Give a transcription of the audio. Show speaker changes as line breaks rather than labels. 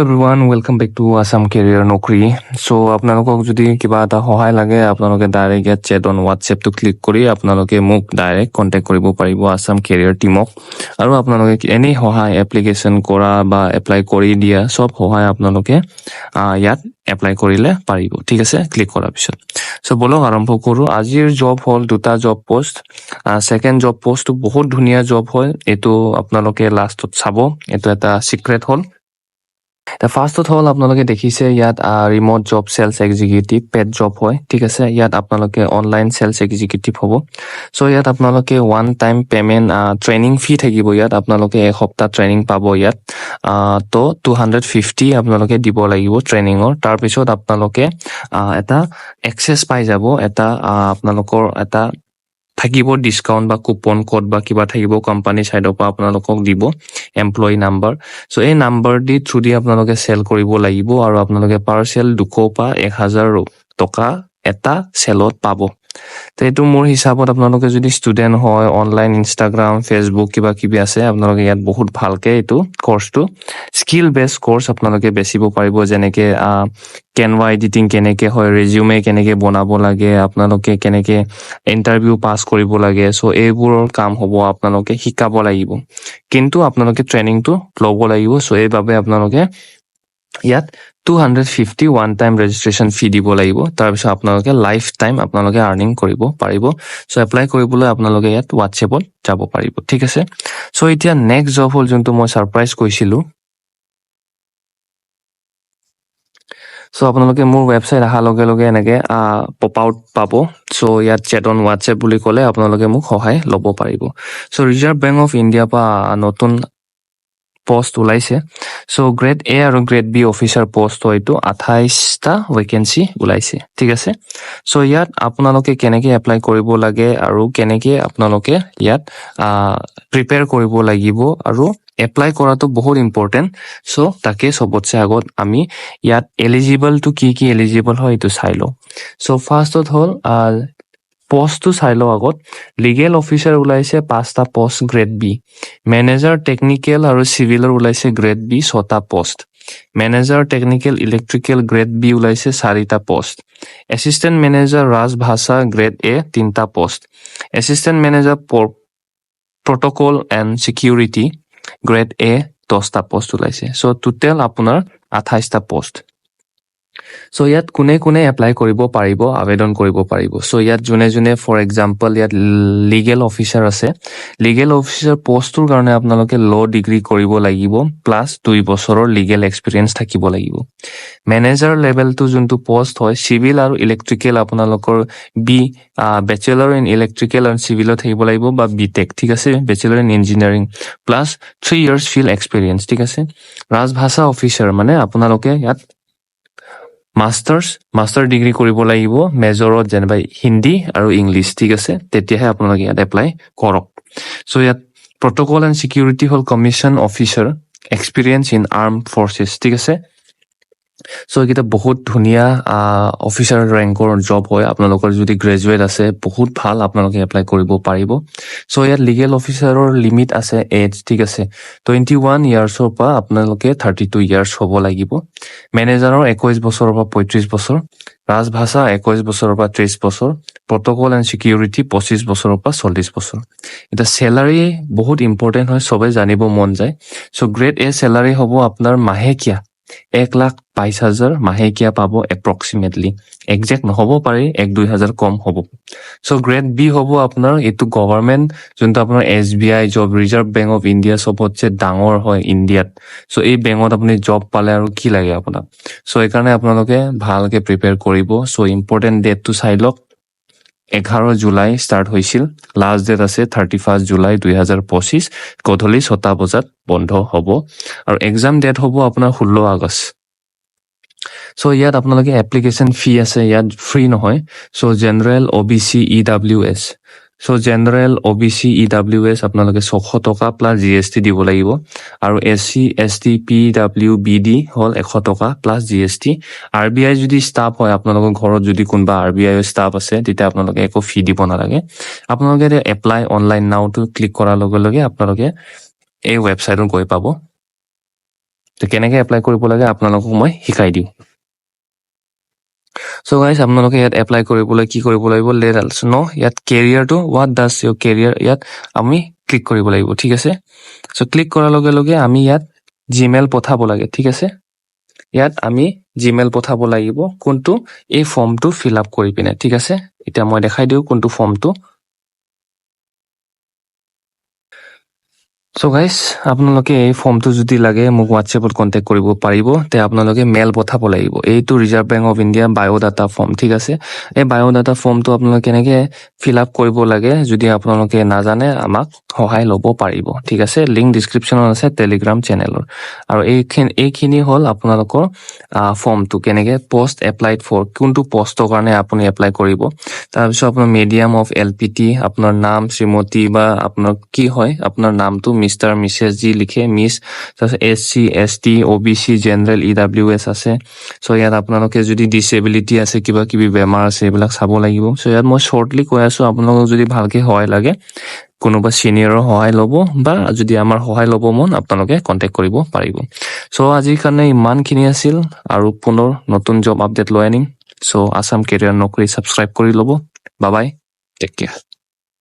everyone, welcome back to Assam Career Nokri. So আপোনালোকক যদি কিবা এটা সহায় লাগে আপোনালোকে ডাইৰেক্ট ইয়াত chat on WhatsApp to click কৰি আপোনালোকে মোক ডাইৰেক্ট কন্টাক্ট কৰিব পাৰিব Assam Career টিমক আৰু আপোনালোকে এনি সহায় এপ্লিকেশন কৰা বা এপ্লাই কৰি দিয়া সব সহায় আপোনালোকে ইয়াত এপ্লাই কৰিলে পাৰিব ঠিক আছে ক্লিক কৰাৰ পিছত সো বলক আৰম্ভ কৰো আজিৰ জব হল দুটা job post second job post বহুত ধুনিয়া জব হয় এটো আপোনালোকে লাষ্টত চাব এটো এটা secret hall The first of all, আপোনালোকে দেখিছে ইয়াত remote job sales executive paid job হয় ঠিক আছে ইয়াত আপোনালোকে online sales executive হ'ব so ইয়াত আপোনালোকে one time payment training fee থাকিব ইয়াত আপোনালোকে এক সপ্তাহ ট্ৰেইনিং পাব ইয়াত তো 250 আপোনালোকে দিব লাগিব ট্ৰেইনিংৰ তাৰ পিছত আপোনালোকে এটা access পাই যাব এটা আপোনালোকৰ এটা থাকিব ডিসকাউন্ট বা কুপন কোড বা কিবা থাকিব কোম্পানী সাইডৰ পৰা আপোনালোকক দিব এমপ্লয়ি নাম্বাৰ সো এই নাম্বাৰ দি থ্ৰু দি আপোনালোকে সেল কৰিব লাগিব আৰু আপোনালোকে পাৰ্সেল 200 পা 1000 টকা এটা সেলত পাব তো এটো মোৰ হিচাপত আপোনালোকে যদি ষ্টুডেন্ট হয় অনলাইন ইনষ্টাগ্ৰাম ফেসবুক কিবা কিবি আছে আপোনালোকে ইয়াত বহুত ভালকে এটো কোৰ্সটো স্কিল বেস কোৰ্স আপোনালোকে বেছিব পাৰিব যেনেকে Canva editing কেনেকে হয় ৰেজিউমে কেনেকে বনাব লাগে আপোনালোকে কেনেকে ইন্টাৰভিউ পাস কৰিব লাগে সো এইবোৰৰ কাম হ'ব আপোনালোকে শিকাব লাগিব কিন্তু আপোনালোকে ট্ৰেইনিংটো ল'ব লাগিব সো এইভাবে আপোনালোকে ইয়াত 250 one time registration fee দিব লাগিব তাৰ পিছত আপোনালোকে লাইফ টাইম আপোনালোকে আৰ্নিং কৰিব পাৰিব সো এপ্লাই কৰিবলৈ আপোনালোকে ইয়াত WhatsAppত যাব পাৰিব ঠিক আছে সো এতিয়া নেক্সট জব হল যোনটো মই সাৰপ্ৰাইজ কৈছিলো সো আপোনালোকে মোৰ ওয়েবসাইট আহা লগে লগে এনেকে পপ আউট পাব সো ইয়াত chat on WhatsApp বুলি ক'লে আপোনালোকে মোক সহায় ল'ব পাৰিব so reserve bank of India পা নতুন পোস্ট ওলাইছে সো গ্ৰেড এ আৰু গ্ৰেড বি অফিচাৰ পোস্ট হয়তো 28 টা ভ্যাকেন্সি ওলাইছে ঠিক আছে সো ইয়াত আপোনালোকে কেনেকে এপ্লাই কৰিব লাগে আৰু কেনেকে আপোনালোকে ইয়াত প্ৰিপেয়াৰ কৰিব লাগিব আৰু এপ্লাই কৰাটো বহুত ইম্পৰ্টেন্ট সো তাকে সবতছে আগত আমি ইয়াত এলিজিবল টু কি এলিজিবল হয় এটো চাই লও সো ফাৰ্স্টত হল পোস্ট টু চাই লও আগত লিগেল অফিচাৰ ওলাইছে 5টা post grade B manager technical আৰু সিভিলৰ ওলাইছে গ্ৰেড বি 6টা post manager technical electrical grade B ওলাইছে 4টা post assistant manager Rajbhasha grade A 3টা post assistant manager protocol and security grade A 10টা পোস্ট ওলাইছে সো টোটাল আপোনাৰ 28টা পোস্ট সো ইয়াত কোনে এপ্লাই কৰিব পাৰিব আবেদন কৰিব পাৰিব সো ইয়াত জুনে ফৰ এক্সাম্পল ইয়াত লিগেল অফিচাৰ আছে লিগেল অফিচাৰ পোষ্টৰ কাৰণে আপোনালোকে ল ডিগ্ৰী কৰিব লাগিব প্লাস 2 বছৰৰ লিগেল এক্সপেৰিয়েন্স থাকিব লাগিব ম্যানেজাৰ লেভেলটো যোনটো পোষ্ট হয় সিভিল আৰু ইলেক্ট্ৰিক্যাল আপোনালোকৰ B bachelor in electrical and সিভিলত থাকিব লাগিব বা বিটেক ঠিক আছে bachelor in engineering plus 3 years field experience ঠিক আছে ৰাজভাষা অফিচাৰ মানে আপোনালোকে ইয়াত মাস্টাৰ ডিগ্ৰী কৰিব লাগিব মেজৰত যেনেবা হিন্দী আৰু ইংলিশ ঠিক আছে তেতিয়াহে আপোনালোকে ইয়াত এপ্লাই কৰক সো ইয়াত প্ৰটোকল এণ্ড সিকিউৰিটি হল commission officer experience in arm forces ঠিক আছে সো এটা বহুত ধুনিয়া অফিচাৰ ৰেংকৰ জব হয় আপোনালোকৰ যদি গ্ৰেজুৱেট আছে বহুত ভাল আপোনালোকে এপ্লাই কৰিব পাৰিব সো ইয়াত লিগেল অফিচাৰৰ লিমিট আছে এজ ঠিক আছে 21 ইয়াৰ্ছৰ পৰা আপোনালোকে 32 ইয়াৰ্ছ হ'ব লাগিব ম্যানেজাৰৰ 21 বছৰৰ পৰা 35 বছৰ ৰাজভাষা 21 বছৰৰ পৰা 30 বছৰ প্ৰটোকল এণ্ড সিকিউৰিটি 25 বছৰৰ পৰা 40 বছৰ এটা স্যালাৰি বহুত ইম্পৰ্টেন্ট হয় সবে জানিব মন যায় সো গ্ৰেড এ স্যালাৰি হ'ব আপোনাৰ মাহেকীয়া 1,22,000 মাহেকীয়া পাব এপ্ৰক্সিমেটলি এক্সাক্ট নহব পাৰে 1-2,000 কম হ'ব সো গ্ৰেড বি হ'ব আপোনাৰ এটো গভৰ্ণমেন্ট যোনটো আপোনাৰ SBI job reserve bank of India সবতছে ডাঙৰ হয় ইণ্ডিয়াত সো এই বেংকত আপুনি জব পালে আৰু কি লাগে আপোনাক সো এই কাৰণে আপোনালোকে ভালকে প্ৰিপেয়াৰ কৰিব সো ইম্পৰ্টেন্ট ডেটটো চাই লওক 11 জুলাই স্টাৰ্ট হৈছিল লাষ্ট ডেট আছে 31 জুলাই 2025 গধূলি 6টা বজাত বন্ধ হ'ব আৰু এক্সাম ডেট হ'ব আপোনাৰ 16 আগষ্ট সো ইয়াত আপোনালোকে এপ্লিকেশন ফি আছে ইয়াত ফ্ৰী নহয় so general OBC EWS so general OBC EWS আপোনালোকে 600 টকা প্লাস GST দিব লাগিব আৰু SC ST PWBD হল 100 টকা প্লাস GST RBI যদি ষ্টাফ হয় আপোনালোকৰ ঘৰত যদি কোনবা RBI ষ্টাফ আছে তেতিয়া আপোনালোকে একো ফি দিব নালাগে আপোনালোকে এপ্লাই অনলাইন নাও টু ক্লিক কৰাৰ লগে লগে আপোনালোকে এই ওয়েবসাইটত গৈ পাব তো কেনেকৈ এপ্লাই কৰিব লাগে আপোনালোকক মই শিকাই দিওঁ সো গাইজ আপোনালোকে ইয়াত এপ্লাই কৰিবলৈ কি কৰিব লাগিব লেট আলছ ন ইয়াত কেৰিয়াৰটো হোৱাট ডাজ ইয়ৰ কেৰিয়াৰ ইয়াত আমি ক্লিক কৰিব লাগিব ঠিক আছে সো ক্লিক কৰাৰ লগে লগে আমি ইয়াত জিমেইল পঠাব লাগে ঠিক আছে ইয়াত আমি জিমেইল পঠাব লাগিব কোনটো এই ফৰ্মটো ফিল আপ কৰি পিনে ঠিক আছে এতিয়া মই দেখাই দিওঁ কোনটো ফৰ্মটো সো গাইজ আপোনালোকে এই ফৰ্মটো যদি লাগে মোক হোৱাটছএপত কণ্টেক্ট কৰিব পাৰিব তে আপোনালোকে মেইল পঠাব লাগিব এইটো reserve bank of India biodata form ঠিক আছে এই বায়'ডাটা ফৰ্মটো আপোনালোকে কেনেকৈ ফিল আপ কৰিব লাগে যদি আপোনালোকে নাজানে আমাক সহায় ল'ব পাৰিব ঠিক আছে লিংক ডিছক্ৰিপশ্যনত আছে টেলিগ্ৰাম চেনেলৰ আৰু এইখিনি হ'ল আপোনালোকৰ ফৰ্মটো কেনেকৈ পষ্ট এপ্লাইড ফৰ কোনটো পষ্টৰ কাৰণে আপুনি এপ্লাই কৰিব তাৰপিছত আপোনাৰ মিডিয়াম অফ LPT আপোনাৰ নাম শ্ৰীমতী বা আপোনাৰ কি হয় আপোনাৰ নামটো মিষ্টাৰ মিছেছ যি লিখে মিছ তাৰপিছত SC ST OBC general EWS আছে চ' ইয়াত আপোনালোকে যদি ডিচেবিলিটি আছে কিবা কিবি বেমাৰ আছে এইবিলাক চাব লাগিব চ' ইয়াত মই শ্বৰ্টলি কৈ আছোঁ আপোনালোকক যদি ভালকৈ সহায় লাগে কোনোবা চিনিয়ৰৰ সহায় ল'ব বা যদি আমাৰ সহায় ল'ব মন আপোনালোকে কণ্টেক্ট কৰিব পাৰিব চ' আজিৰ কাৰণে ইমানখিনি আছিল আৰু পুনৰ নতুন জব আপডেট লৈ আনিম চ' আছাম কেৰিয়াৰ নকৰি ছাবস্ক্ৰাইব কৰি ল'ব বাই বাই টেক কেয়াৰ